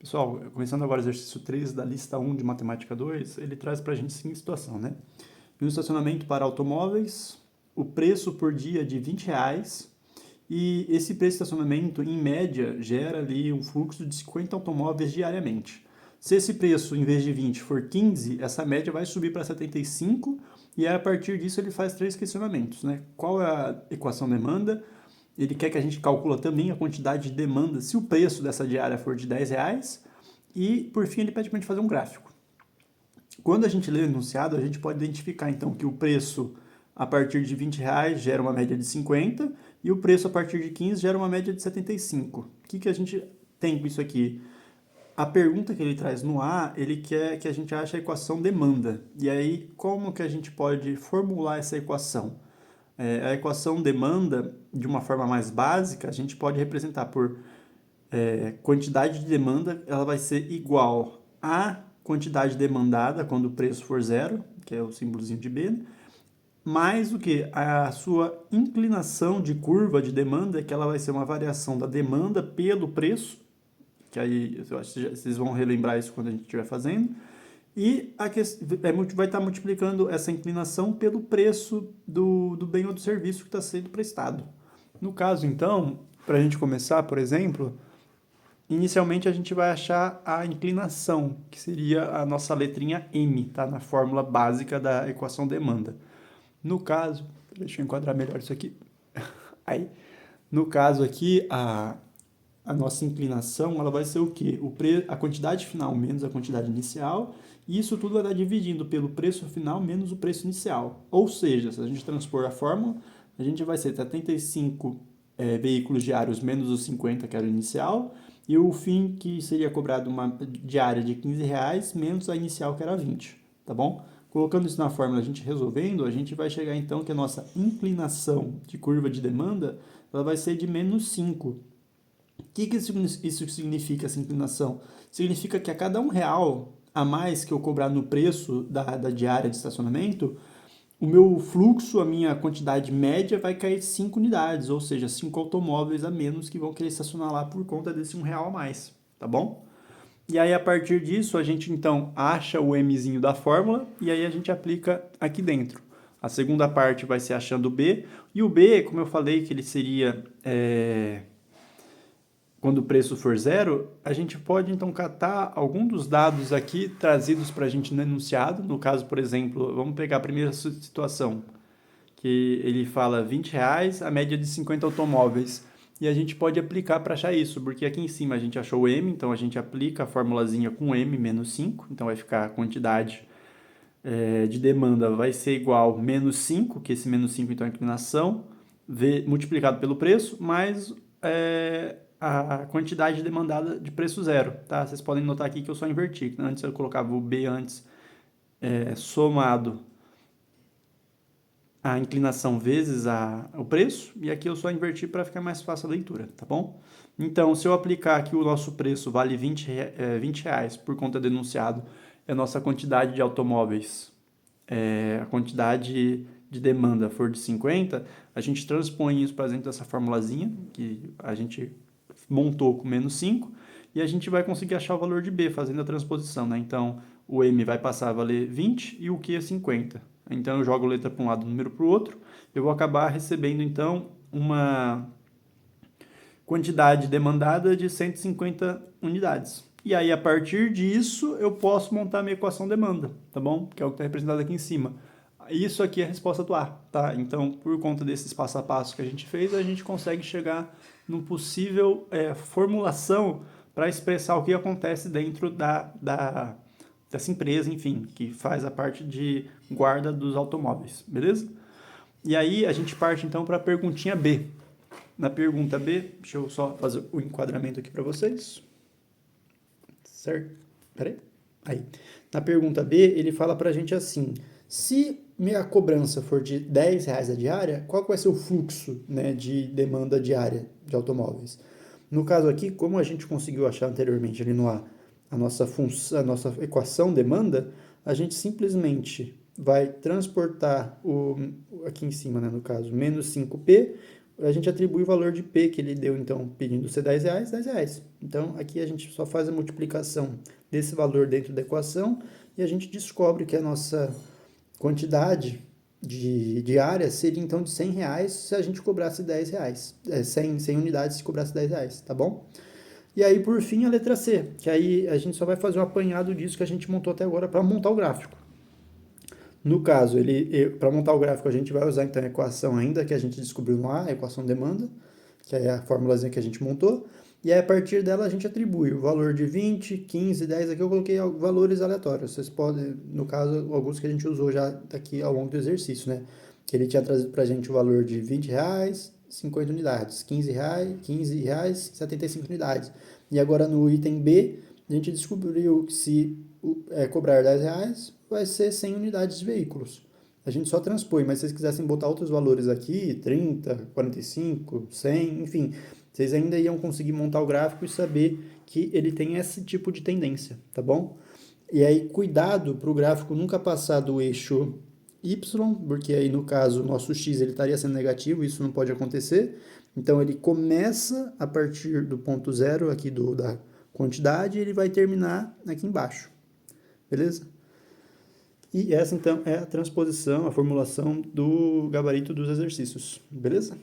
Pessoal, começando agora o exercício 3 da lista 1 de Matemática 2, ele traz para a gente a seguinte situação, né? Um estacionamento para automóveis, o preço por dia de R$ 20, e esse preço de estacionamento, em média, gera ali um fluxo de 50 automóveis diariamente. Se esse preço, em vez de 20, for 15, essa média vai subir para 75, e aí, a partir disso ele faz três questionamentos, né? Qual é a equação demanda? Ele quer que a gente calcule também a quantidade de demanda se o preço dessa diária for de R$ 10, e, por fim, ele pede para a gente fazer um gráfico. Quando a gente lê o enunciado, a gente pode identificar, então, que o preço a partir de R$ 20 gera uma média de 50 e o preço a partir de 15 gera uma média de 75. O que a gente tem com isso aqui? A pergunta que ele traz no A, ele quer que a gente ache a equação demanda. E aí, como que a gente pode formular essa equação? A equação demanda, de uma forma mais básica, a gente pode representar por quantidade de demanda, ela vai ser igual a quantidade demandada quando o preço for zero, que é o símbolozinho de B, mais o que? A sua inclinação de curva de demanda, que ela vai ser uma variação da demanda pelo preço, que aí eu acho que vocês vão relembrar isso quando a gente estiver fazendo, e vai estar multiplicando essa inclinação pelo preço do bem ou do serviço que está sendo prestado. No caso, então, para a gente começar, por exemplo, inicialmente a gente vai achar a inclinação, que seria a nossa letrinha M, tá? Na fórmula básica da equação demanda. No caso, deixa eu enquadrar melhor isso aqui. Aí, no caso aqui, a nossa inclinação, ela vai ser o quê? A quantidade final menos a quantidade inicial, e isso tudo vai dar dividindo pelo preço final menos o preço inicial. Ou seja, se a gente transpor a fórmula, a gente vai ser 75 veículos diários menos os 50, que era o inicial, e o fim, que seria cobrado uma diária de R$ 15, menos a inicial, que era 20, tá bom? Colocando isso na fórmula, a gente resolvendo, a gente vai chegar então que a nossa inclinação de curva de demanda, ela vai ser de menos 5. O que isso significa, essa inclinação? Significa que a cada R$ 1 a mais que eu cobrar no preço da diária de estacionamento, o meu fluxo, a minha quantidade média vai cair 5 unidades, ou seja, 5 automóveis a menos que vão querer estacionar lá por conta desse R$ 1 a mais, tá bom? E aí, a partir disso, a gente então acha o Mzinho da fórmula e aí a gente aplica aqui dentro. A segunda parte vai ser achando o B, e o B, como eu falei que ele seria quando o preço for zero, a gente pode então catar algum dos dados aqui trazidos para a gente no enunciado. No caso, por exemplo, vamos pegar a primeira situação, que ele fala R$ 20, a média de 50 automóveis. E a gente pode aplicar para achar isso, porque aqui em cima a gente achou o M, então a gente aplica a formulazinha com M menos 5, então vai ficar a quantidade de demanda vai ser igual a menos 5, que esse menos 5 então é a inclinação, multiplicado pelo preço, mais a quantidade demandada de preço zero, tá? Vocês podem notar aqui que eu só inverti. Antes eu colocava o B somado a inclinação vezes o preço, e aqui eu só inverti para ficar mais fácil a leitura, tá bom? Então, se eu aplicar aqui o nosso preço vale R$ 20 por conta do enunciado, é a nossa quantidade de automóveis, a quantidade de demanda for de 50, a gente transpõe isso para dentro dessa formulazinha, que a gente montou com menos 5, e a gente vai conseguir achar o valor de B fazendo a transposição, né? Então, o M vai passar a valer 20 e o Q é 50. Então, eu jogo letra para um lado, número para o outro, eu vou acabar recebendo, então, uma quantidade demandada de 150 unidades. E aí, a partir disso, eu posso montar a minha equação demanda, tá bom? Que é o que está representado aqui em cima. Isso aqui é a resposta do A, tá? Então, por conta desses passo a passo que a gente fez, a gente consegue chegar num possível formulação para expressar o que acontece dentro dessa empresa, enfim, que faz a parte de guarda dos automóveis, beleza? E aí, a gente parte então para a perguntinha B. Na pergunta B, deixa eu só fazer o enquadramento aqui para vocês. Certo? Peraí. Aí. Na pergunta B, ele fala para a gente assim: se minha cobrança for de R$ 10 a diária, qual vai ser o fluxo, né, de demanda diária de automóveis? No caso aqui, como a gente conseguiu achar anteriormente ali no A, a nossa equação demanda, a gente simplesmente vai transportar aqui em cima, né, no caso, menos 5P, a gente atribui o valor de P que ele deu, então, pedindo ser R$ 10. Então, aqui a gente só faz a multiplicação desse valor dentro da equação e a gente descobre que a nossa quantidade de área seria, então, de R$ 100 se a gente cobrasse R$ 10. 100 unidades se cobrasse R$ 10, tá bom? E aí, por fim, a letra C, que aí a gente só vai fazer um apanhado disso que a gente montou até agora para montar o gráfico. No caso, para montar o gráfico, a gente vai usar então a equação ainda que a gente descobriu lá, a equação demanda, que é a formulazinha que a gente montou, e aí a partir dela a gente atribui o valor de 20, 15, 10, aqui eu coloquei valores aleatórios. Vocês podem, no caso, alguns que a gente usou já aqui ao longo do exercício, né? Que ele tinha trazido para a gente o valor de R$ 20, 50 unidades, R$ 15, 75 unidades. E agora no item B, a gente descobriu que se cobrar R$ 10, vai ser 100 unidades de veículos. A gente só transpõe, mas se vocês quisessem botar outros valores aqui, 30, 45, 100, enfim, vocês ainda iam conseguir montar o gráfico e saber que ele tem esse tipo de tendência, tá bom? E aí, cuidado para o gráfico nunca passar do eixo Y, porque aí no caso o nosso X ele estaria sendo negativo, isso não pode acontecer. Então ele começa a partir do ponto zero aqui da quantidade e ele vai terminar aqui embaixo, beleza? E essa então é a transposição, a formulação do gabarito dos exercícios, beleza?